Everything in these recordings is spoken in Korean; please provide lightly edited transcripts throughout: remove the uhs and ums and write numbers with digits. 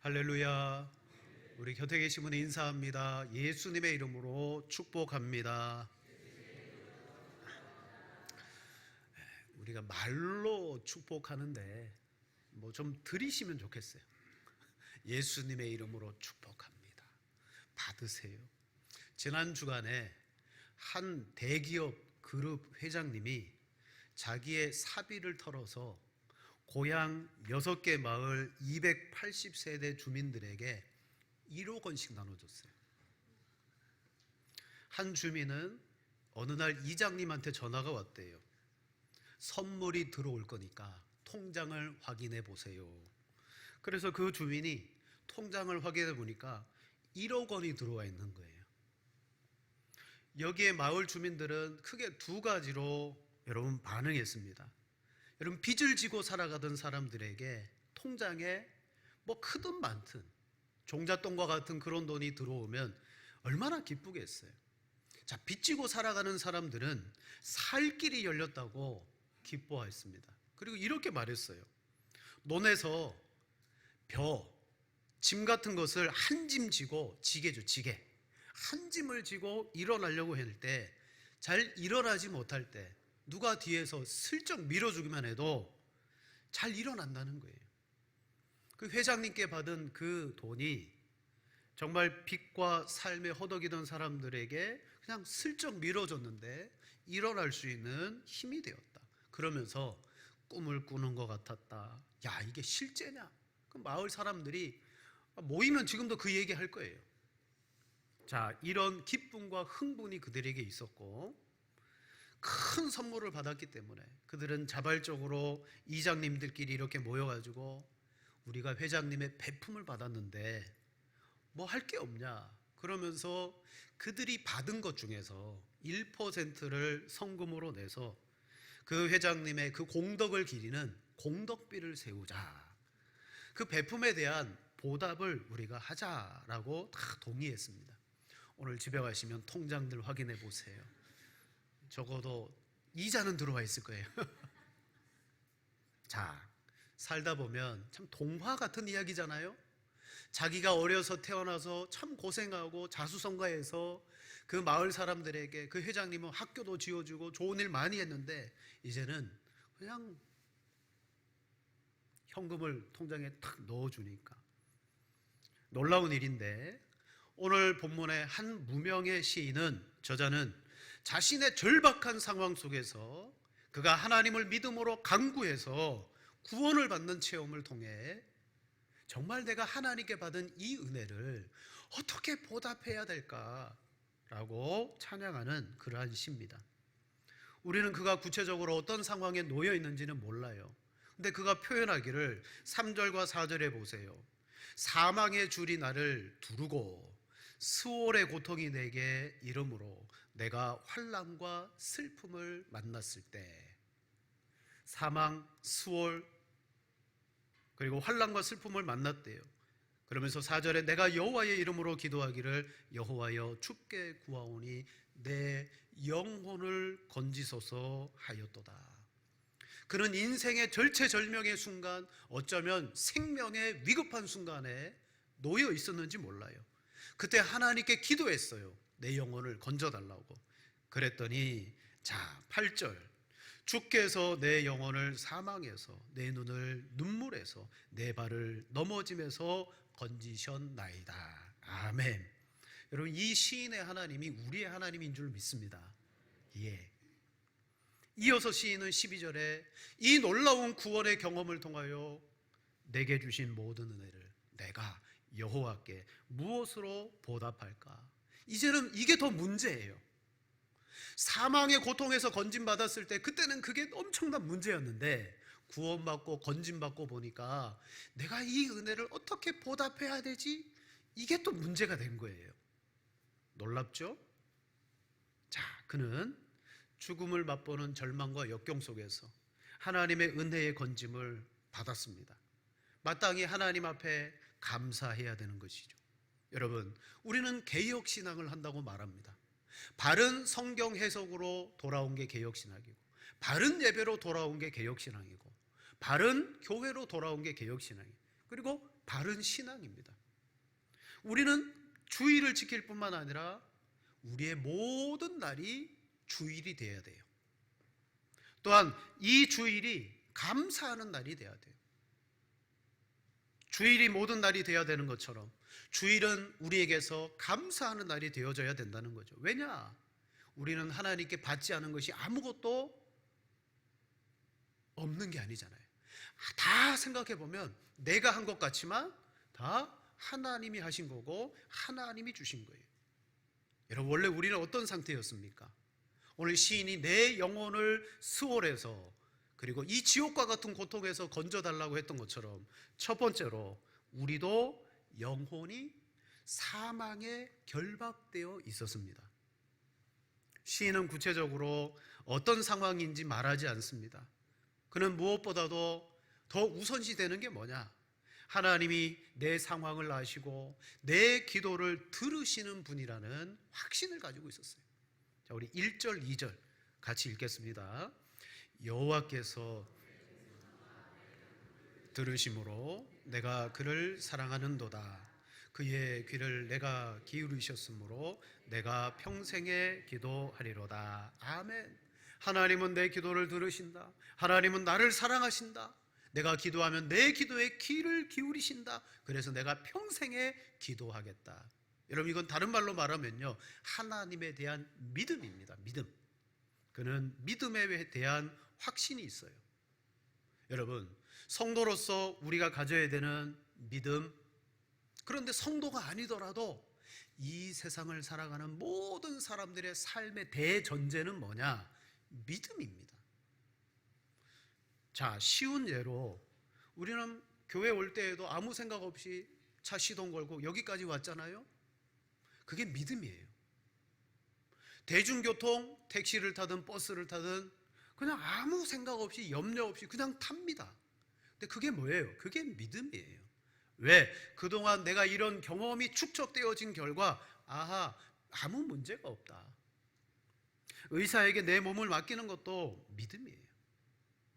할렐루야. 우리 곁에 계신 분 인사합니다. 예수님의 이름으로 축복합니다. 우리가 말로 축복하는데 좀 들이시면 좋겠어요. 예수님의 이름으로 축복합니다. 받으세요. 지난 주간에 한 대기업 그룹 회장님이 자기의 사비를 털어서 고향 6개 마을 280세대 주민들에게 1억 원씩 나눠줬어요. 한 주민은 어느 날 이장님한테 전화가 왔대요. 선물이 들어올 거니까 통장을 확인해 보세요. 그래서 그 주민이 통장을 확인해 보니까 1억 원이 들어와 있는 거예요. 여기에 마을 주민들은 크게 두 가지로 여러분 반응했습니다. 여러분, 빚을 지고 살아가던 사람들에게 통장에 크든 많든 종잣돈과 같은 그런 돈이 들어오면 얼마나 기쁘겠어요. 자, 빚 지고 살아가는 사람들은 살 길이 열렸다고 기뻐했습니다. 그리고 이렇게 말했어요. 논에서 짐 같은 것을 한 짐 지고, 지게죠, 지게. 한 짐을 지고 일어나려고 할 때, 잘 일어나지 못할 때 누가 뒤에서 슬쩍 밀어주기만 해도 잘 일어난다는 거예요. 그 회장님께 받은 그 돈이 정말 빚과 삶에 허덕이던 사람들에게 그냥 슬쩍 밀어줬는데 일어날 수 있는 힘이 되었다. 그러면서 꿈을 꾸는 것 같았다. 야, 이게 실제냐? 그 마을 사람들이 모이면 지금도 그 얘기 할 거예요. 자, 이런 기쁨과 흥분이 그들에게 있었고, 큰 선물을 받았기 때문에 그들은 자발적으로 이장님들끼리 이렇게 모여가지고 우리가 회장님의 배품을 받았는데 할 게 없냐 그러면서 그들이 받은 것 중에서 1%를 성금으로 내서 그 회장님의 그 공덕을 기리는 공덕비를 세우자, 그 배품에 대한 보답을 우리가 하자라고 다 동의했습니다. 오늘 집에 가시면 통장들 확인해 보세요. 적어도 이자는 들어와 있을 거예요. 자, 살다 보면 참 동화 같은 이야기잖아요. 자기가 어려서 태어나서 참 고생하고 자수성가해서 그 마을 사람들에게, 그 회장님은 학교도 지어주고 좋은 일 많이 했는데 이제는 그냥 현금을 통장에 탁 넣어주니까 놀라운 일인데, 오늘 본문의 한 무명의 시인은, 저자는 자신의 절박한 상황 속에서 그가 하나님을 믿음으로 간구해서 구원을 받는 체험을 통해 정말 내가 하나님께 받은 이 은혜를 어떻게 보답해야 될까라고 찬양하는 그러한 시입니다. 우리는 그가 구체적으로 어떤 상황에 놓여 있는지는 몰라요. 근데 그가 표현하기를 3절과 4절에 보세요. 사망의 줄이 나를 두르고 스올의 고통이 내게 이름으로 내가 환난과 슬픔을 만났을 때, 사망, 스올, 그리고 환난과 슬픔을 만났대요. 그러면서 4절에 내가 여호와의 이름으로 기도하기를 여호와여 주께 구하오니 내 영혼을 건지소서 하였도다. 그는 인생의 절체절명의 순간, 어쩌면 생명의 위급한 순간에 놓여 있었는지 몰라요. 그때 하나님께 기도했어요. 내 영혼을 건져달라고. 그랬더니, 자, 8절, 주께서 내 영혼을 사망에서, 내 눈을 눈물에서, 내 발을 넘어짐에서 건지셨나이다. 아멘. 여러분, 이 시인의 하나님이 우리의 하나님인 줄 믿습니다. 예. 이어서 시인은 12절에 이 놀라운 구원의 경험을 통하여 내게 주신 모든 은혜를 내가 여호와께 무엇으로 보답할까? 이제는 이게 더 문제예요. 사망의 고통에서 건진받았을 때 그때는 그게 엄청난 문제였는데, 구원받고 건진받고 보니까 내가 이 은혜를 어떻게 보답해야 되지? 이게 또 문제가 된 거예요. 놀랍죠? 자, 그는 죽음을 맛보는 절망과 역경 속에서 하나님의 은혜의 건짐을 받았습니다. 마땅히 하나님 앞에 감사해야 되는 것이죠. 여러분, 우리는 개혁신앙을 한다고 말합니다. 바른 성경 해석으로 돌아온 게 개혁신학이고, 바른 예배로 돌아온 게 개혁신앙이고, 바른 교회로 돌아온 게 개혁신앙이고, 그리고 바른 신앙입니다. 우리는 주일을 지킬 뿐만 아니라 우리의 모든 날이 주일이 되어야 돼요. 또한 이 주일이 감사하는 날이 되어야 돼요. 주일이 모든 날이 되어야 되는 것처럼 주일은 우리에게서 감사하는 날이 되어져야 된다는 거죠. 왜냐? 우리는 하나님께 받지 않은 것이 아무것도 없는 게 아니잖아요. 다 생각해 보면 내가 한 것 같지만 다 하나님이 하신 거고 하나님이 주신 거예요. 여러분, 원래 우리는 어떤 상태였습니까? 오늘 시인이 내 영혼을 수월해서 그리고 이 지옥과 같은 고통에서 건져달라고 했던 것처럼 첫 번째로 우리도 영혼이 사망에 결박되어 있었습니다. 시인은 구체적으로 어떤 상황인지 말하지 않습니다. 그는 무엇보다도 더 우선시되는 게 뭐냐? 하나님이 내 상황을 아시고 내 기도를 들으시는 분이라는 확신을 가지고 있었어요. 자, 우리 1절, 2절 같이 읽겠습니다. 여호와께서 들으심으로 내가 그를 사랑하는도다. 그의 귀를 내가 기울이셨으므로 내가 평생에 기도하리로다. 아멘. 하나님은 내 기도를 들으신다. 하나님은 나를 사랑하신다. 내가 기도하면 내 기도에 귀를 기울이신다. 그래서 내가 평생에 기도하겠다. 여러분, 이건 다른 말로 말하면요, 하나님에 대한 믿음입니다. 믿음. 그는 믿음에 대한 확신이 있어요. 여러분, 성도로서 우리가 가져야 되는 믿음, 그런데 성도가 아니더라도 이 세상을 살아가는 모든 사람들의 삶의 대전제는 뭐냐? 믿음입니다. 자, 쉬운 예로 우리는 교회 올 때에도 아무 생각 없이 차 시동 걸고 여기까지 왔잖아요. 그게 믿음이에요. 대중교통, 택시를 타든 버스를 타든 그냥 아무 생각 없이 염려 없이 그냥 탑니다. 근데 그게 뭐예요? 그게 믿음이에요. 왜? 그동안 내가 이런 경험이 축적되어진 결과 아하, 아무 문제가 없다. 의사에게 내 몸을 맡기는 것도 믿음이에요.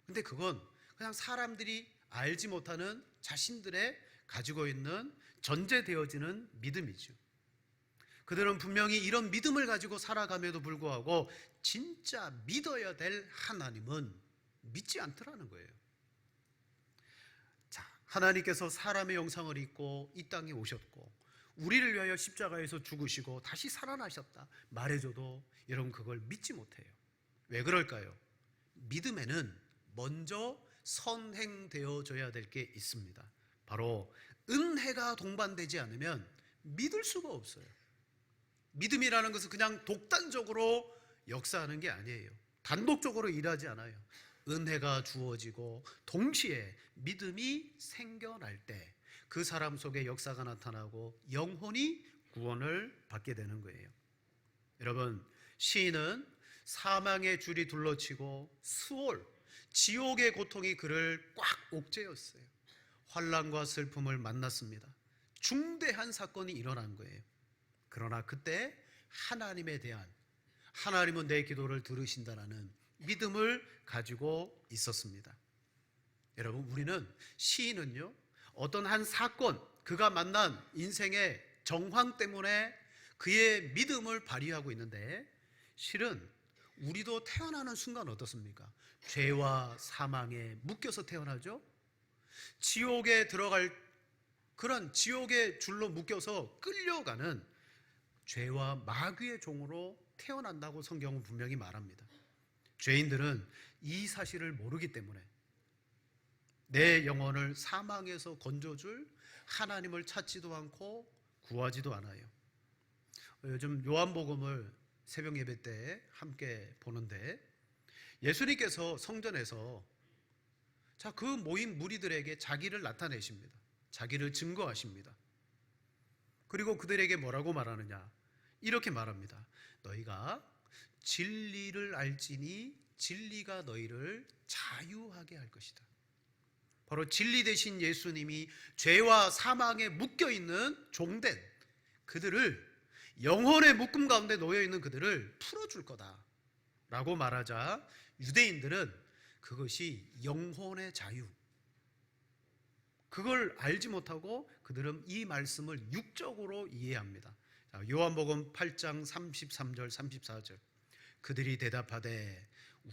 근데 그건 그냥 사람들이 알지 못하는 자신들의 가지고 있는 전제되어지는 믿음이죠. 그들은 분명히 이런 믿음을 가지고 살아감에도 불구하고 진짜 믿어야 될 하나님은 믿지 않더라는 거예요. 자, 하나님께서 사람의 형상을 입고 이 땅에 오셨고 우리를 위하여 십자가에서 죽으시고 다시 살아나셨다 말해줘도 여러분 그걸 믿지 못해요. 왜 그럴까요? 믿음에는 먼저 선행되어져야 될 게 있습니다. 바로 은혜가 동반되지 않으면 믿을 수가 없어요. 믿음이라는 것은 그냥 독단적으로 역사하는 게 아니에요. 단독적으로 일하지 않아요. 은혜가 주어지고 동시에 믿음이 생겨날 때 그 사람 속에 역사가 나타나고 영혼이 구원을 받게 되는 거예요. 여러분, 시인은 사망의 줄이 둘러치고 수월, 지옥의 고통이 그를 꽉 옥죄었어요. 환난과 슬픔을 만났습니다. 중대한 사건이 일어난 거예요. 그러나 그때 하나님에 대한, 하나님은 내 기도를 들으신다라는 믿음을 가지고 있었습니다. 여러분, 우리는, 시인은요, 어떤 한 사건, 그가 만난 인생의 정황 때문에 그의 믿음을 발휘하고 있는데, 실은 우리도 태어나는 순간 어떻습니까? 죄와 사망에 묶여서 태어나죠. 지옥에 들어갈 그런 지옥의 줄로 묶여서 끌려가는 죄와 마귀의 종으로 태어난다고 성경은 분명히 말합니다. 죄인들은 이 사실을 모르기 때문에 내 영혼을 사망에서 건져줄 하나님을 찾지도 않고 구하지도 않아요. 요즘 요한복음을 새벽 예배 때 함께 보는데 예수님께서 성전에서 그 모인 무리들에게 자기를 나타내십니다. 자기를 증거하십니다. 그리고 그들에게 뭐라고 말하느냐? 이렇게 말합니다. 너희가 진리를 알지니 진리가 너희를 자유하게 할 것이다. 바로 진리 되신 예수님이 죄와 사망에 묶여있는 종된 그들을, 영혼의 묶음 가운데 놓여있는 그들을 풀어줄 거다 라고 말하자 유대인들은 그것이 영혼의 자유, 그걸 알지 못하고 그들은 이 말씀을 육적으로 이해합니다. 자, 요한복음 8장 33절 34절. 그들이 대답하되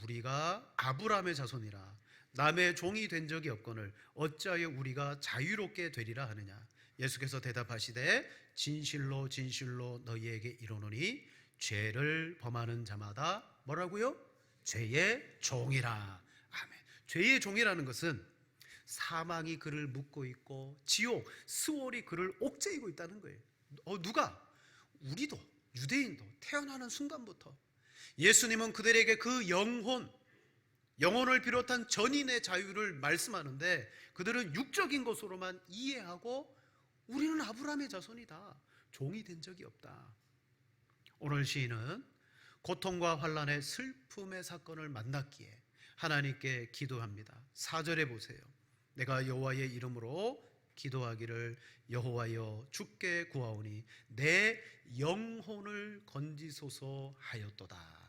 우리가 아브라함의 자손이라 남의 종이 된 적이 없거늘 어찌하여 우리가 자유롭게 되리라 하느냐. 예수께서 대답하시되 진실로 진실로 너희에게 이르노니 죄를 범하는 자마다 뭐라고요? 죄의 종이라. 아멘. 죄의 종이라는 것은 사망이 그를 묶고 있고 지옥, 스월이 그를 옥죄이고 있다는 거예요. 누가? 우리도, 유대인도 태어나는 순간부터 예수님은 그들에게 그 영혼을 비롯한 전인의 자유를 말씀하는데 그들은 육적인 것으로만 이해하고 우리는 아브라함의 자손이다. 종이 된 적이 없다. 오늘 시인은 고통과 환난의 슬픔의 사건을 만났기에 하나님께 기도합니다. 4절에 보세요. 내가 여호와의 이름으로 기도하기를 여호와여 주께 구하오니 내 영혼을 건지소서 하였도다.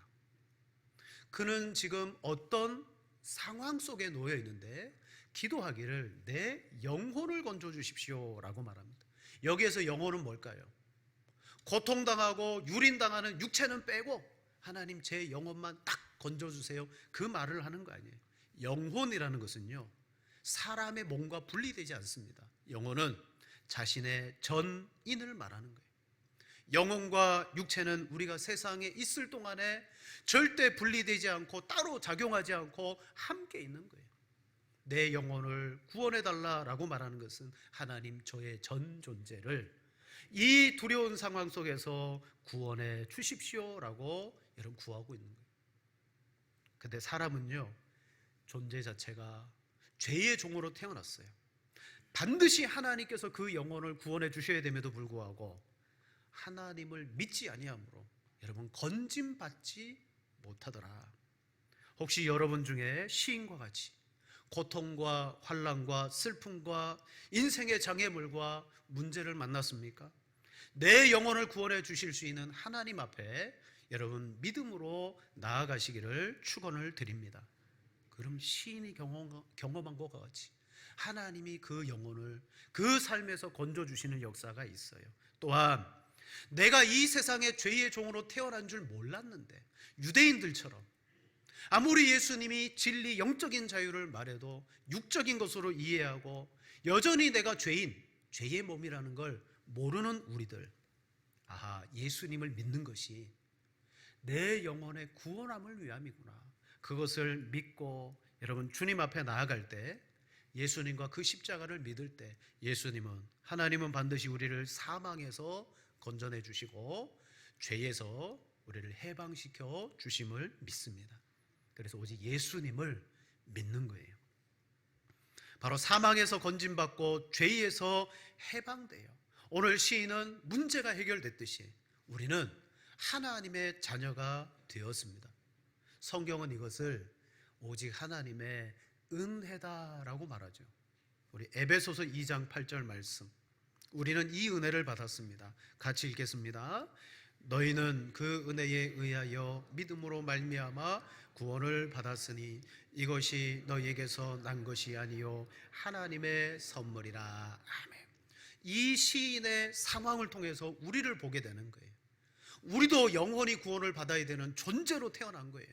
그는 지금 어떤 상황 속에 놓여 있는데 기도하기를 내 영혼을 건져 주십시오 라고 말합니다. 여기에서 영혼은 뭘까요? 고통당하고 유린당하는 육체는 빼고 하나님 제 영혼만 딱 건져주세요, 그 말을 하는 거 아니에요. 영혼이라는 것은요 사람의 몸과 분리되지 않습니다. 영혼은 자신의 전인을 말하는 거예요. 영혼과 육체는 우리가 세상에 있을 동안에 절대 분리되지 않고 따로 작용하지 않고 함께 있는 거예요. 내 영혼을 구원해달라라고 말하는 것은 하나님 저의 전 존재를 이 두려운 상황 속에서 구원해 주십시오라고 여러분 구하고 있는 거예요. 근데 사람은요 존재 자체가 죄의 종으로 태어났어요. 반드시 하나님께서 그 영혼을 구원해 주셔야 됨에도 불구하고 하나님을 믿지 아니하므로 여러분 건짐받지 못하더라. 혹시 여러분 중에 시인과 같이 고통과 환난과 슬픔과 인생의 장애물과 문제를 만났습니까? 내 영혼을 구원해 주실 수 있는 하나님 앞에 여러분 믿음으로 나아가시기를 축원을 드립니다. 그럼 시인이 경험한 것과 같이 하나님이 그 영혼을 그 삶에서 건져주시는 역사가 있어요. 또한 내가 이 세상에 죄의 종으로 태어난 줄 몰랐는데 유대인들처럼 아무리 예수님이 진리 영적인 자유를 말해도 육적인 것으로 이해하고 여전히 내가 죄의 몸이라는 걸 모르는 우리들, 아하, 예수님을 믿는 것이 내 영혼의 구원함을 위함이구나. 그것을 믿고 여러분 주님 앞에 나아갈 때 예수님과 그 십자가를 믿을 때 하나님은 반드시 우리를 사망에서 건져내 주시고 죄에서 우리를 해방시켜 주심을 믿습니다. 그래서 오직 예수님을 믿는 거예요. 바로 사망에서 건짐받고 죄에서 해방돼요. 오늘 시인은 문제가 해결됐듯이 우리는 하나님의 자녀가 되었습니다. 성경은 이것을 오직 하나님의 은혜다라고 말하죠. 우리 에베소서 2장 8절 말씀, 우리는 이 은혜를 받았습니다. 같이 읽겠습니다. 너희는 그 은혜에 의하여 믿음으로 말미암아 구원을 받았으니 이것이 너희에게서 난 것이 아니요 하나님의 선물이라. 아멘. 이 시인의 상황을 통해서 우리를 보게 되는 거예요. 우리도 영원히 구원을 받아야 되는 존재로 태어난 거예요.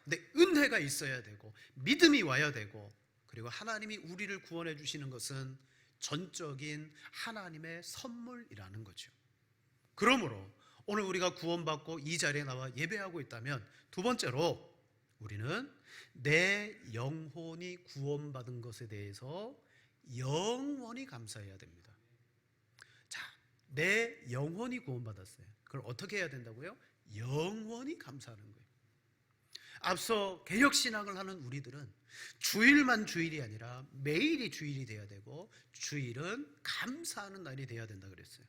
근데 은혜가 있어야 되고 믿음이 와야 되고 그리고 하나님이 우리를 구원해 주시는 것은 전적인 하나님의 선물이라는 거죠. 그러므로 오늘 우리가 구원받고 이 자리에 나와 예배하고 있다면 두 번째로 우리는 내 영혼이 구원받은 것에 대해서 영원히 감사해야 됩니다. 자, 내 영혼이 구원받았어요. 그걸 어떻게 해야 된다고요? 영원히 감사하는 거예요. 앞서 개혁신앙을 하는 우리들은 주일만 주일이 아니라 매일이 주일이 돼야 되고 주일은 감사하는 날이 돼야 된다 그랬어요.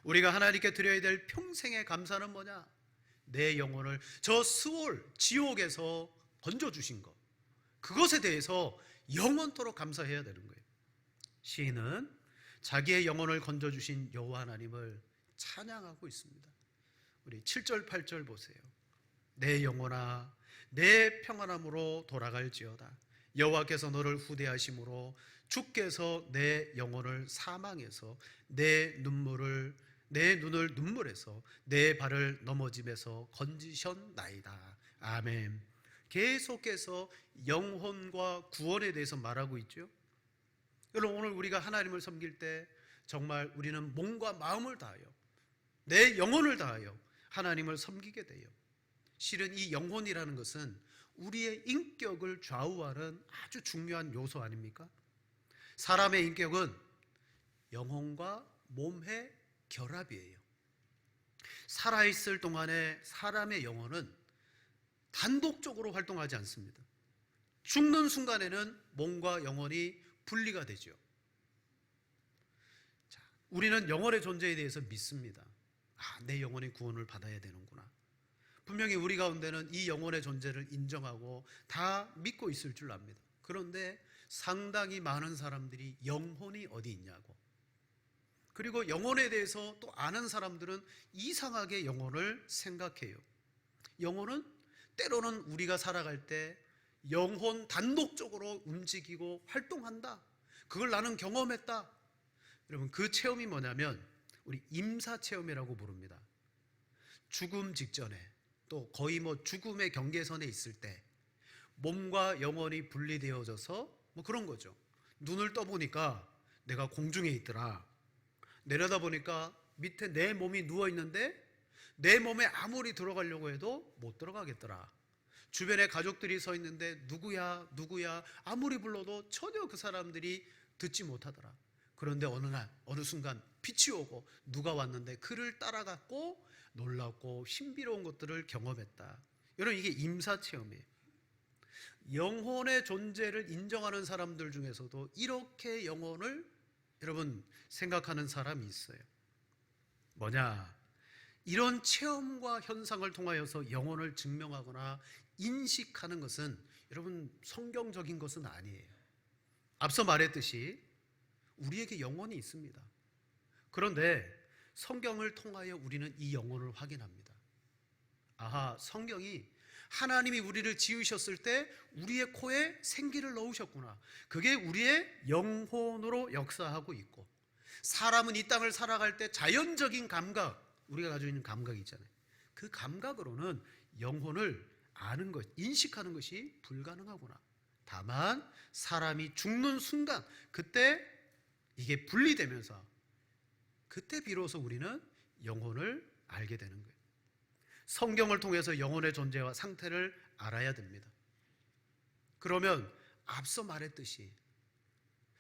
우리가 하나님께 드려야 될 평생의 감사는 뭐냐? 내 영혼을 저 스월 지옥에서 건져주신 것, 그것에 대해서 영원토록 감사해야 되는 거예요. 시인은 자기의 영혼을 건져주신 여호와 하나님을 찬양하고 있습니다. 우리 7절 8절 보세요. 내 영혼아 내 평안함으로 돌아갈지어다. 여호와께서 너를 후대하심으로 주께서 내 영혼을 사망에서 내 눈을 눈물에서 내 발을 넘어짐에서 건지셨나이다. 아멘. 계속해서 영혼과 구원에 대해서 말하고 있죠. 여러분, 오늘 우리가 하나님을 섬길 때 정말 우리는 몸과 마음을 다하여 내 영혼을 다하여 하나님을 섬기게 돼요. 실은 이 영혼이라는 것은 우리의 인격을 좌우하는 아주 중요한 요소 아닙니까? 사람의 인격은 영혼과 몸의 결합이에요. 살아있을 동안에 사람의 영혼은 단독적으로 활동하지 않습니다. 죽는 순간에는 몸과 영혼이 분리가 되죠. 자, 우리는 영혼의 존재에 대해서 믿습니다. 내 영혼이 구원을 받아야 되는구나. 분명히 우리 가운데는 이 영혼의 존재를 인정하고 다 믿고 있을 줄 압니다. 그런데 상당히 많은 사람들이 영혼이 어디 있냐고, 그리고 영혼에 대해서 또 아는 사람들은 이상하게 영혼을 생각해요. 영혼은 때로는 우리가 살아갈 때 영혼 단독적으로 움직이고 활동한다. 그걸 나는 경험했다. 여러분, 그 체험이 뭐냐면 우리 임사체험이라고 부릅니다. 죽음 직전에, 또 거의 죽음의 경계선에 있을 때 몸과 영혼이 분리되어져서 그런 거죠. 눈을 떠보니까 내가 공중에 있더라. 내려다보니까 밑에 내 몸이 누워있는데 내 몸에 아무리 들어가려고 해도 못 들어가겠더라. 주변에 가족들이 서 있는데 누구야 누구야 아무리 불러도 전혀 그 사람들이 듣지 못하더라. 그런데 어느 순간 빛이 오고 누가 왔는데 그를 따라갔고 놀랍고 신비로운 것들을 경험했다. 여러분, 이게 임사체험이에요. 영혼의 존재를 인정하는 사람들 중에서도 이렇게 영혼을 여러분 생각하는 사람이 있어요. 뭐냐? 이런 체험과 현상을 통하여서 영혼을 증명하거나 인식하는 것은 여러분 성경적인 것은 아니에요. 앞서 말했듯이 우리에게 영혼이 있습니다. 그런데 성경을 통하여 우리는 이 영혼을 확인합니다. 성경이 하나님이 우리를 지으셨을 때 우리의 코에 생기를 넣으셨구나. 그게 우리의 영혼으로 역사하고 있고, 사람은 이 땅을 살아갈 때 자연적인 감각, 우리가 가지고 있는 감각이 있잖아요. 그 감각으로는 영혼을 아는 것, 인식하는 것이 불가능하구나. 다만 사람이 죽는 순간, 그때 이게 분리되면서 그때 비로소 우리는 영혼을 알게 되는 거예요. 성경을 통해서 영혼의 존재와 상태를 알아야 됩니다. 그러면 앞서 말했듯이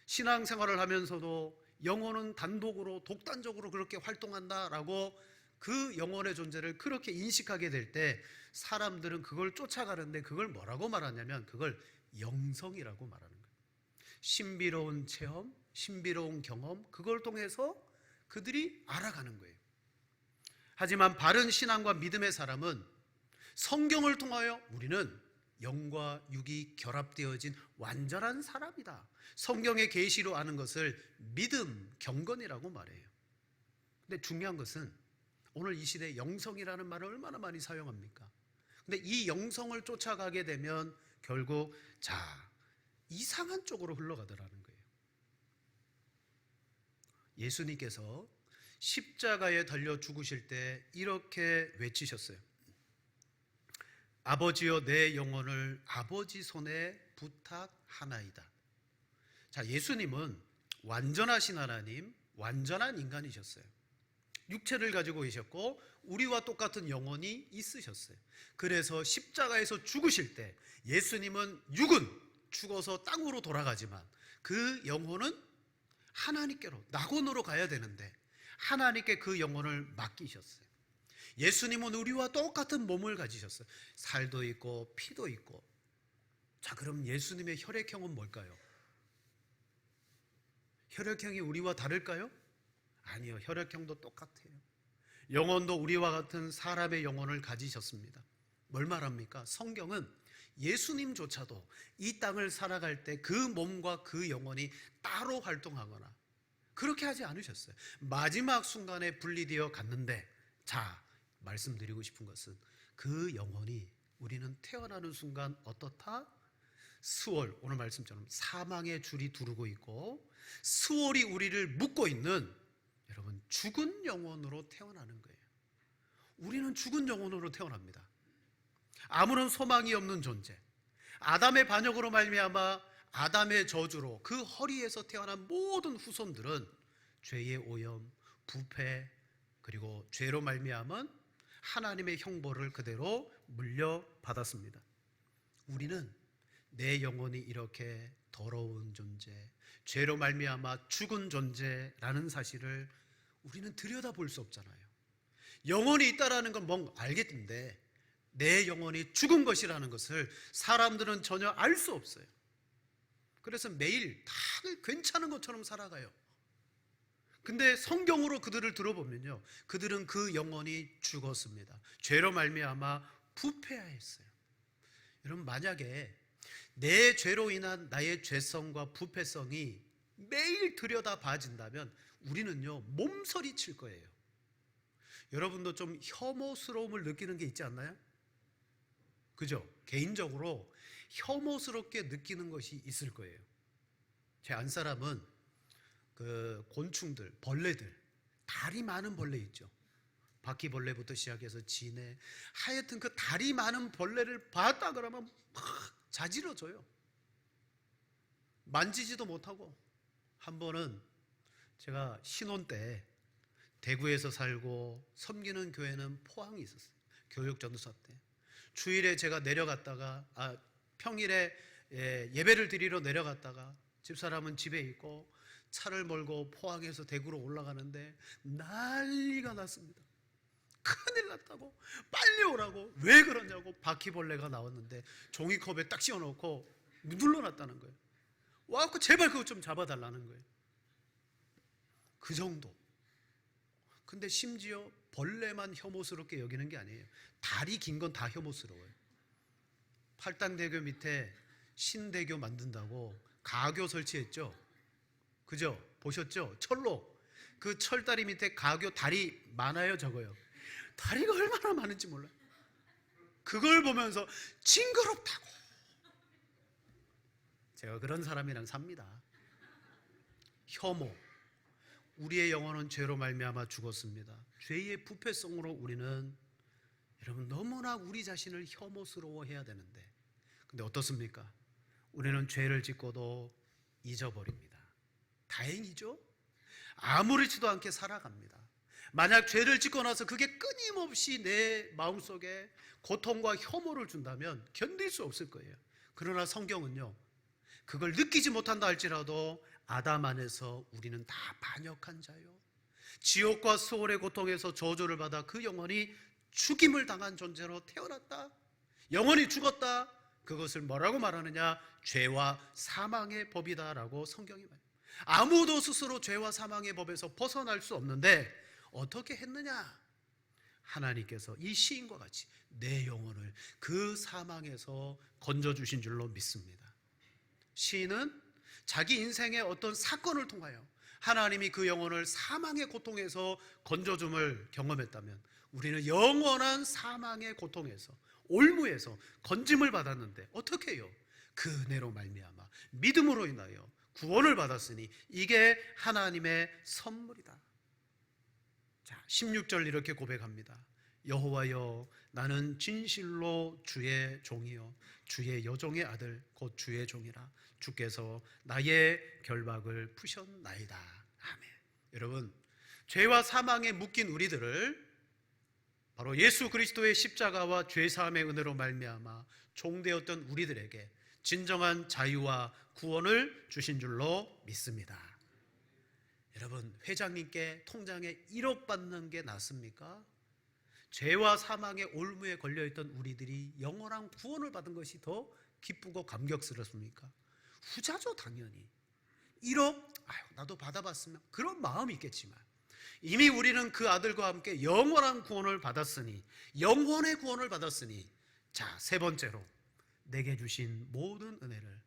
신앙생활을 하면서도 영혼은 단독으로 독단적으로 그렇게 활동한다라고 그 영혼의 존재를 그렇게 인식하게 될 때 사람들은 그걸 쫓아가는데 그걸 뭐라고 말하냐면 그걸 영성이라고 말하는 거예요. 신비로운 체험, 신비로운 경험, 그걸 통해서 그들이 알아가는 거예요. 하지만 바른 신앙과 믿음의 사람은 성경을 통하여 우리는 영과 육이 결합되어진 완전한 사람이다. 성경의 계시로 아는 것을 믿음, 경건이라고 말해요. 근데 중요한 것은 오늘 이 시대에 영성이라는 말을 얼마나 많이 사용합니까? 근데 이 영성을 쫓아가게 되면 결국 이상한 쪽으로 흘러가더라는 거예요. 예수님께서 십자가에 달려 죽으실 때 이렇게 외치셨어요. 아버지여, 내 영혼을 아버지 손에 부탁하나이다. 예수님은 완전하신 하나님, 완전한 인간이셨어요. 육체를 가지고 계셨고 우리와 똑같은 영혼이 있으셨어요. 그래서 십자가에서 죽으실 때 예수님은 육은 죽어서 땅으로 돌아가지만 그 영혼은 하나님께로, 낙원으로 가야 되는데 하나님께 그 영혼을 맡기셨어요. 예수님은 우리와 똑같은 몸을 가지셨어요. 살도 있고 피도 있고. 그럼 예수님의 혈액형은 뭘까요? 혈액형이 우리와 다를까요? 아니요, 혈액형도 똑같아요. 영혼도 우리와 같은 사람의 영혼을 가지셨습니다. 뭘 말합니까? 성경은 예수님조차도 이 땅을 살아갈 때 그 몸과 그 영혼이 따로 활동하거나 그렇게 하지 않으셨어요. 마지막 순간에 분리되어 갔는데, 말씀드리고 싶은 것은 그 영혼이 우리는 태어나는 순간 어떻다? 스월, 오늘 말씀처럼 사망의 줄이 두르고 있고 스월이 우리를 묶고 있는, 여러분, 죽은 영혼으로 태어나는 거예요. 우리는 죽은 영혼으로 태어납니다. 아무런 소망이 없는 존재, 아담의 반역으로 말미암아 아담의 저주로 그 허리에서 태어난 모든 후손들은 죄의 오염, 부패, 그리고 죄로 말미암은 하나님의 형벌을 그대로 물려받았습니다. 우리는 내 영혼이 이렇게 더러운 존재, 죄로 말미암아 죽은 존재라는 사실을 우리는 들여다볼 수 없잖아요. 영혼이 있다라는 건 뭔가 알겠는데 내 영혼이 죽은 것이라는 것을 사람들은 전혀 알 수 없어요. 그래서 매일 다 괜찮은 것처럼 살아가요. 근데 성경으로 그들을 들어보면요, 그들은 그 영혼이 죽었습니다. 죄로 말미암아 부패하였어요. 여러분, 만약에 내 죄로 인한 나의 죄성과 부패성이 매일 들여다 봐진다면 우리는요 몸서리 칠 거예요. 여러분도 좀 혐오스러움을 느끼는 게 있지 않나요? 그죠? 개인적으로 혐오스럽게 느끼는 것이 있을 거예요. 제 안사람은 그 곤충들, 벌레들, 다리 많은 벌레 있죠. 바퀴벌레부터 시작해서 지네, 하여튼 그 다리 많은 벌레를 봤다 그러면 막 자지러져요. 만지지도 못하고. 한 번은 제가 신혼 때 대구에서 살고 섬기는 교회는 포항이 있었어요. 교육전도사 때 주일에 제가 내려갔다가 평일에 예배를 드리러 내려갔다가 집사람은 집에 있고 차를 몰고 포항에서 대구로 올라가는데 난리가 났습니다. 큰일 났다고, 빨리 오라고. 왜 그러냐고. 바퀴벌레가 나왔는데 종이컵에 딱 씌워놓고 눌러놨다는 거예요. 와갖고 제발 그거 좀 잡아달라는 거예요. 그 정도. 근데 심지어 벌레만 혐오스럽게 여기는 게 아니에요. 다리 긴 건 다 혐오스러워요. 팔당대교 밑에 신대교 만든다고 가교 설치했죠. 그죠? 보셨죠? 철로. 그 철다리 밑에 가교 다리 많아요, 적어요? 다리가 얼마나 많은지 몰라요. 그걸 보면서 징그럽다고. 제가 그런 사람이랑 삽니다. 혐오. 우리의 영혼은 죄로 말미암아 죽었습니다. 죄의 부패성으로 우리는, 여러분, 너무나 우리 자신을 혐오스러워해야 되는데, 근데 어떻습니까? 우리는 죄를 짓고도 잊어버립니다. 다행이죠? 아무렇지도 않게 살아갑니다. 만약 죄를 짓고 나서 그게 끊임없이 내 마음속에 고통과 혐오를 준다면 견딜 수 없을 거예요. 그러나 성경은요, 그걸 느끼지 못한다 할지라도 아담 안에서 우리는 다 반역한 자요, 지옥과 스올의 고통에서 저주를 받아 그 영혼이 죽임을 당한 존재로 태어났다. 영혼이 죽었다. 그것을 뭐라고 말하느냐? 죄와 사망의 법이다라고 성경이 말해요. 아무도 스스로 죄와 사망의 법에서 벗어날 수 없는데 어떻게 했느냐? 하나님께서 이 시인과 같이 내 영혼을 그 사망에서 건져주신 줄로 믿습니다. 시인은 자기 인생의 어떤 사건을 통하여 하나님이 그 영혼을 사망의 고통에서 건져줌을 경험했다면 우리는 영원한 사망의 고통에서, 올무에서 건짐을 받았는데 어떻게 해요? 그 은혜로 말미암아 믿음으로 인하여 구원을 받았으니 이게 하나님의 선물이다. 자, 16절 이렇게 고백합니다. 여호와여, 나는 진실로 주의 종이요 주의 여종의 아들 곧 주의 종이라. 주께서 나의 결박을 푸셨나이다. 아멘. 여러분, 죄와 사망에 묶인 우리들을 바로 예수 그리스도의 십자가와 죄 사함의 은혜로 말미암아 종되었던 우리들에게 진정한 자유와 구원을 주신 줄로 믿습니다. 여러분, 회장님께 통장에 1억 받는 게 낫습니까? 죄와 사망의 올무에 걸려있던 우리들이 영원한 구원을 받은 것이 더 기쁘고 감격스럽습니까? 후자죠, 당연히. 1억? 나도 받아봤으면, 그런 마음이 있겠지만 이미 우리는 그 아들과 함께 영원한 구원을 받았으니, 영혼의 구원을 받았으니, 자, 세 번째로 내게 주신 모든 은혜를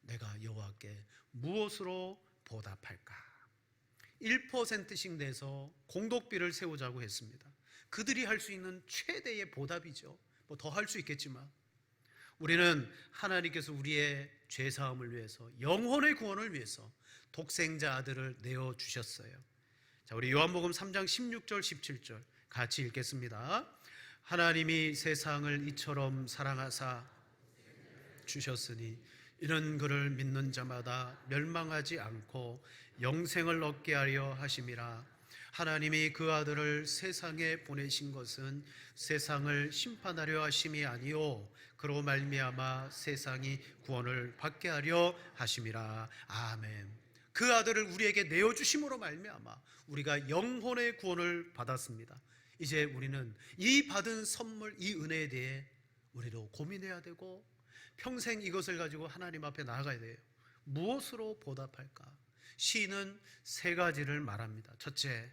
내가 여호와께 무엇으로 보답할까? 1%씩 내서 공덕비를 세우자고 했습니다. 그들이 할 수 있는 최대의 보답이죠. 뭐 더 할 수 있겠지만 우리는 하나님께서 우리의 죄사함을 위해서, 영혼의 구원을 위해서 독생자 아들을 내어주셨어요. 자, 우리 요한복음 3장 16절 17절 같이 읽겠습니다. 하나님이 세상을 이처럼 사랑하사 주셨으니 이는 그를 믿는 자마다 멸망하지 않고 영생을 얻게 하려 하심이라. 하나님이 그 아들을 세상에 보내신 것은 세상을 심판하려 하심이 아니요 그로 말미암아 세상이 구원을 받게 하려 하심이라. 아멘. 그 아들을 우리에게 내어주심으로 말미암아 우리가 영혼의 구원을 받았습니다. 이제 우리는 이 받은 선물, 이 은혜에 대해 우리도 고민해야 되고 평생 이것을 가지고 하나님 앞에 나아가야 돼요. 무엇으로 보답할까? 시인은 세 가지를 말합니다. 첫째,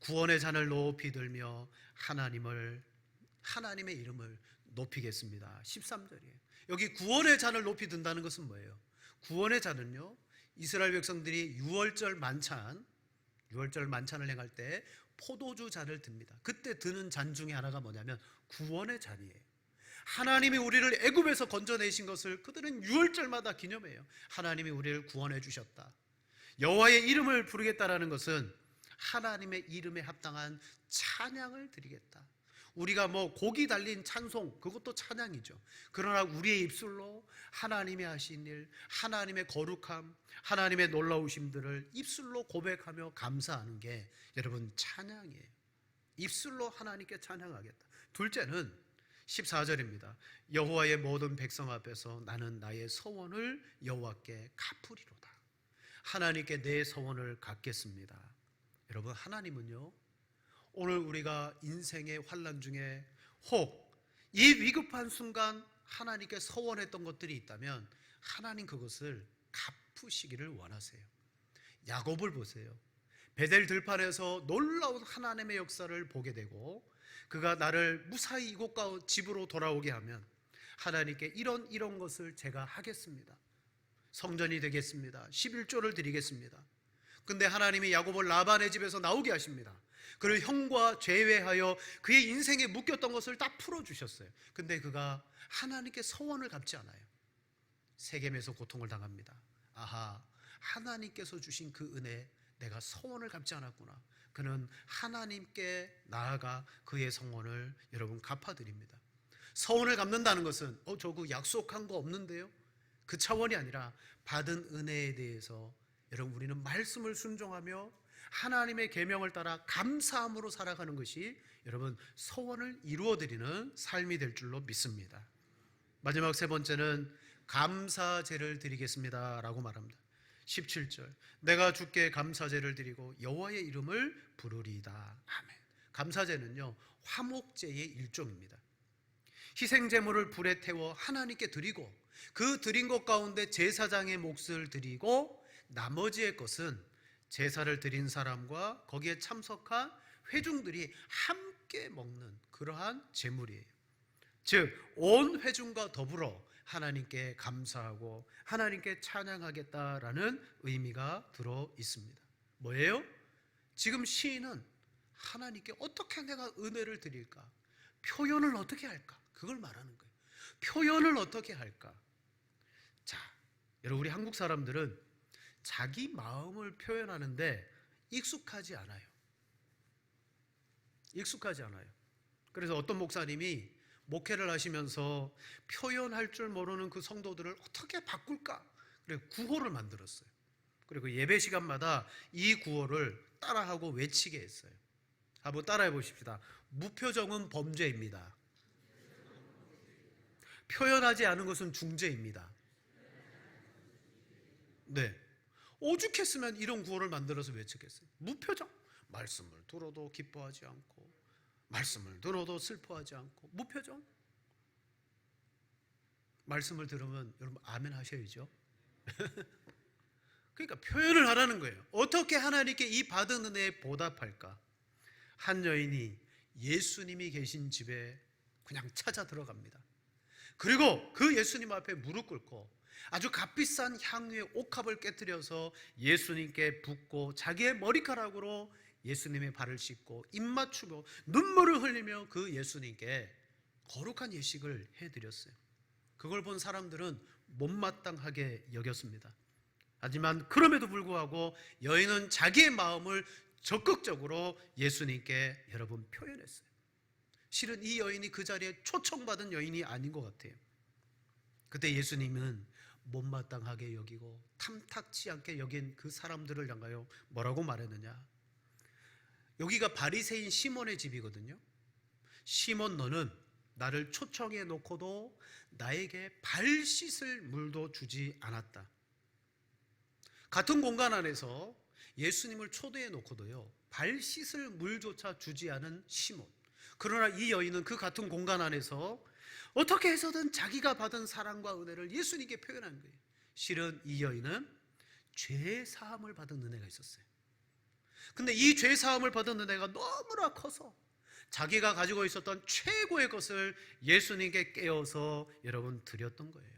구원의 잔을 높이 들며 하나님의 이름을 높이겠습니다. 13절이에요. 여기 구원의 잔을 높이 든다는 것은 뭐예요? 구원의 잔은요, 이스라엘 백성들이 유월절 만찬을 행할 때 포도주 잔을 듭니다. 그때 드는 잔 중에 하나가 뭐냐면 구원의 잔이에요. 하나님이 우리를 애굽에서 건져내신 것을 그들은 유월절마다 기념해요. 하나님이 우리를 구원해 주셨다. 여호와의 이름을 부르겠다라는 것은 하나님의 이름에 합당한 찬양을 드리겠다. 우리가 곡이 달린 찬송, 그것도 찬양이죠. 그러나 우리의 입술로 하나님이 하신 일, 하나님의 거룩함, 하나님의 놀라우심들을 입술로 고백하며 감사하는 게 여러분 찬양이에요. 입술로 하나님께 찬양하겠다. 둘째는 14절입니다. 여호와의 모든 백성 앞에서 나는 나의 서원을 여호와께 갚으리로다. 하나님께 내 서원을 갚겠습니다. 여러분, 하나님은요, 오늘 우리가 인생의 환난 중에 혹 이 위급한 순간 하나님께 서원했던 것들이 있다면 하나님 그것을 갚으시기를 원하세요. 야곱을 보세요. 베델 들판에서 놀라운 하나님의 역사를 보게 되고 그가 나를 무사히 이곳과 집으로 돌아오게 하면 하나님께 이런 것을 제가 하겠습니다. 성전이 되겠습니다. 11조를 드리겠습니다. 근데 하나님이 야곱을 라반의 집에서 나오게 하십니다. 그를 형과 제외하여 그의 인생에 묶였던 것을 다 풀어주셨어요. 근데 그가 하나님께 서원을 갚지 않아요. 세겜에서 고통을 당합니다. 아하, 하나님께서 주신 그 은혜, 내가 서원을 갚지 않았구나. 그는 하나님께 나아가 그의 서원을 여러분 갚아드립니다. 서원을 갚는다는 것은 저거 약속한 거 없는데요? 그 차원이 아니라 받은 은혜에 대해서 여러분 우리는 말씀을 순종하며 하나님의 계명을 따라 감사함으로 살아가는 것이 여러분 서원을 이루어드리는 삶이 될 줄로 믿습니다. 마지막 세 번째는 감사제를 드리겠습니다 라고 말합니다. 17절, 내가 주께 감사제를 드리고 여호와의 이름을 부르리이다. 아멘. 감사제는요, 화목제의 일종입니다. 희생제물을 불에 태워 하나님께 드리고 그 드린 것 가운데 제사장의 몫을 드리고 나머지의 것은 제사를 드린 사람과 거기에 참석한 회중들이 함께 먹는 그러한 제물이에요. 즉, 온 회중과 더불어 하나님께 감사하고 하나님께 찬양하겠다라는 의미가 들어 있습니다. 뭐예요? 지금 시인은 하나님께 어떻게 내가 은혜를 드릴까? 표현을 어떻게 할까? 그걸 말하는 거예요. 표현을 어떻게 할까? 자, 여러분, 우리 한국 사람들은 자기 마음을 표현하는데 익숙하지 않아요. 익숙하지 않아요. 그래서 어떤 목사님이 목회를 하시면서 표현할 줄 모르는 그 성도들을 어떻게 바꿀까? 그래서 구호를 만들었어요. 그리고 예배 시간마다 이 구호를 따라하고 외치게 했어요. 한번 따라해 보십시다. 무표정은 범죄입니다. 표현하지 않은 것은 중죄입니다. 네. 오죽했으면 이런 구호를 만들어서 외쳤겠어요. 무표정, 말씀을 들어도 기뻐하지 않고 말씀을 들어도 슬퍼하지 않고 무표정. 말씀을 들으면 여러분 아멘 하셔야죠. 그러니까 표현을 하라는 거예요. 어떻게 하나님께 이 받은 은혜에 보답할까? 한 여인이 예수님이 계신 집에 그냥 찾아 들어갑니다. 그리고 그 예수님 앞에 무릎 꿇고 아주 값비싼 향유의 옥합을 깨뜨려서 예수님께 붓고 자기의 머리카락으로 예수님의 발을 씻고 입 맞추고 눈물을 흘리며 그 예수님께 거룩한 예식을 해드렸어요. 그걸 본 사람들은 못마땅하게 여겼습니다. 하지만 그럼에도 불구하고 여인은 자기의 마음을 적극적으로 예수님께 여러분 표현했어요. 실은 이 여인이 그 자리에 초청받은 여인이 아닌 것 같아요. 그때 예수님은 못마땅하게 여기고 탐탁치 않게 여긴 그 사람들을 향하여 뭐라고 말했느냐? 여기가 바리새인 시몬의 집이거든요. 시몬, 너는 나를 초청해 놓고도 나에게 발 씻을 물도 주지 않았다. 같은 공간 안에서 예수님을 초대해 놓고도요, 발 씻을 물조차 주지 않은 시몬. 그러나 이 여인은 그 같은 공간 안에서 어떻게 해서든 자기가 받은 사랑과 은혜를 예수님께 표현한 거예요. 실은 이 여인은 죄 사함을 받은 은혜가 있었어요. 근데 이 죄 사함을 받은 은혜가 너무나 커서 자기가 가지고 있었던 최고의 것을 예수님께 깨어서 여러분 드렸던 거예요.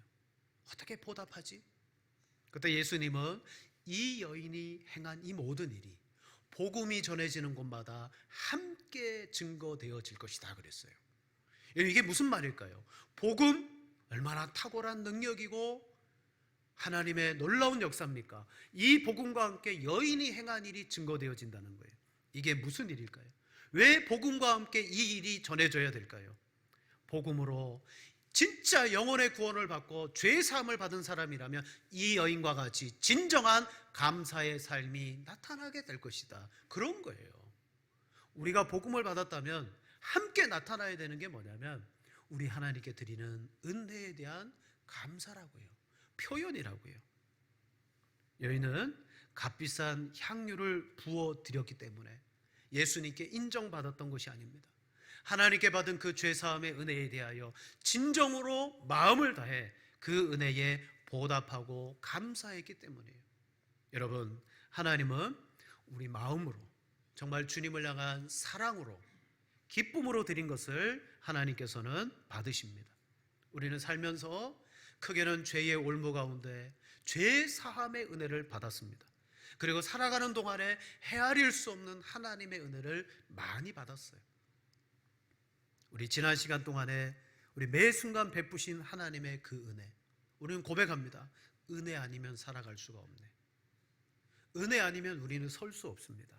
어떻게 보답하지? 그때 예수님은 이 여인이 행한 이 모든 일이 복음이 전해지는 곳마다 함께 증거되어질 것이다 그랬어요. 이게 무슨 말일까요? 복음 얼마나 탁월한 능력이고 하나님의 놀라운 역사입니까? 이 복음과 함께 여인이 행한 일이 증거되어진다는 거예요. 이게 무슨 일일까요? 왜 복음과 함께 이 일이 전해져야 될까요? 복음으로 진짜 영혼의 구원을 받고 죄 사함을 받은 사람이라면 이 여인과 같이 진정한 감사의 삶이 나타나게 될 것이다. 그런 거예요. 우리가 복음을 받았다면 함께 나타나야 되는 게 뭐냐면 우리 하나님께 드리는 은혜에 대한 감사라고요. 표현이라고요. 여인은 값비싼 향유를 부어 드렸기 때문에 예수님께 인정받았던 것이 아닙니다. 하나님께 받은 그 죄사함의 은혜에 대하여 진정으로 마음을 다해 그 은혜에 보답하고 감사했기 때문이에요. 여러분, 하나님은 우리 마음으로 정말 주님을 향한 사랑으로 기쁨으로 드린 것을 하나님께서는 받으십니다. 우리는 살면서 크게는 죄의 올무 가운데 죄 사함의 은혜를 받았습니다. 그리고 살아가는 동안에 헤아릴 수 없는 하나님의 은혜를 많이 받았어요. 우리 지난 시간 동안에 우리 매 순간 베푸신 하나님의 그 은혜, 우리는 고백합니다. 은혜 아니면 살아갈 수가 없네. 은혜 아니면 우리는 설 수 없습니다.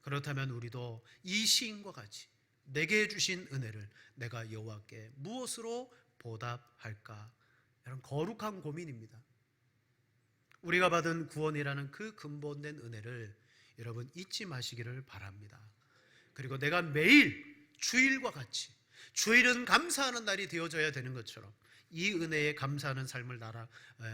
그렇다면 우리도 이 시인과 같이 내게 주신 은혜를 내가 여호와께 무엇으로 보답할까? 이런 거룩한 고민입니다. 우리가 받은 구원이라는 그 근본된 은혜를 여러분 잊지 마시기를 바랍니다. 그리고 내가 매일 주일과 같이 주일은 감사하는 날이 되어져야 되는 것처럼 이 은혜에 감사하는 삶을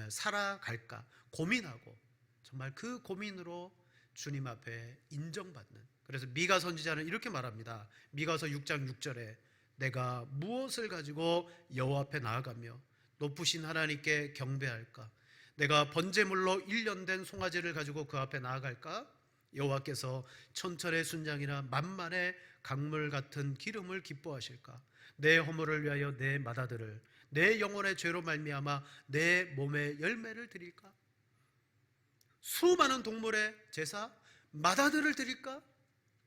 살아갈까 고민하고 정말 그 고민으로 주님 앞에 인정받는, 그래서 미가 선지자는 이렇게 말합니다. 미가서 6장 6절에 내가 무엇을 가지고 여호와 앞에 나아가며 높으신 하나님께 경배할까? 내가 번제물로 1년 된 송아지를 가지고 그 앞에 나아갈까? 여호와께서 천철의 순장이나 만만의 강물 같은 기름을 기뻐하실까? 내 허물을 위하여 내 맏아들을 내 영혼의 죄로 말미암아 내 몸의 열매를 드릴까? 수많은 동물의 제사 맏아들을 드릴까?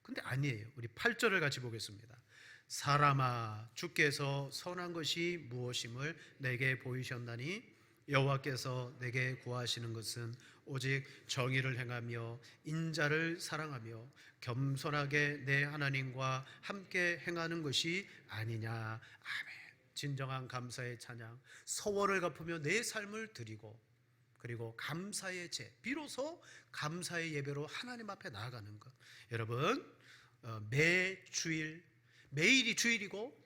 근데 아니에요. 우리 8절을 같이 보겠습니다. 사람아, 주께서 선한 것이 무엇임을 내게 보이셨나니 여호와께서 내게 구하시는 것은 오직 정의를 행하며 인자를 사랑하며 겸손하게 내 하나님과 함께 행하는 것이 아니냐. 아멘. 진정한 감사의 찬양, 서원을 갚으며 내 삶을 드리고, 그리고 감사의 제, 비로소 감사의 예배로 하나님 앞에 나아가는 것. 여러분, 매 주일, 매일이 주일이고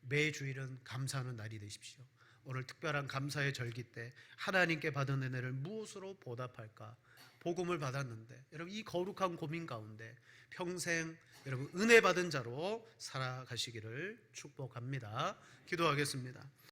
매 주일은 감사하는 날이 되십시오. 오늘 특별한 감사의 절기 때 하나님께 받은 은혜를 무엇으로 보답할까? 복음을 받았는데 여러분 이 거룩한 고민 가운데 평생 여러분 은혜 받은 자로 살아가시기를 축복합니다. 기도하겠습니다.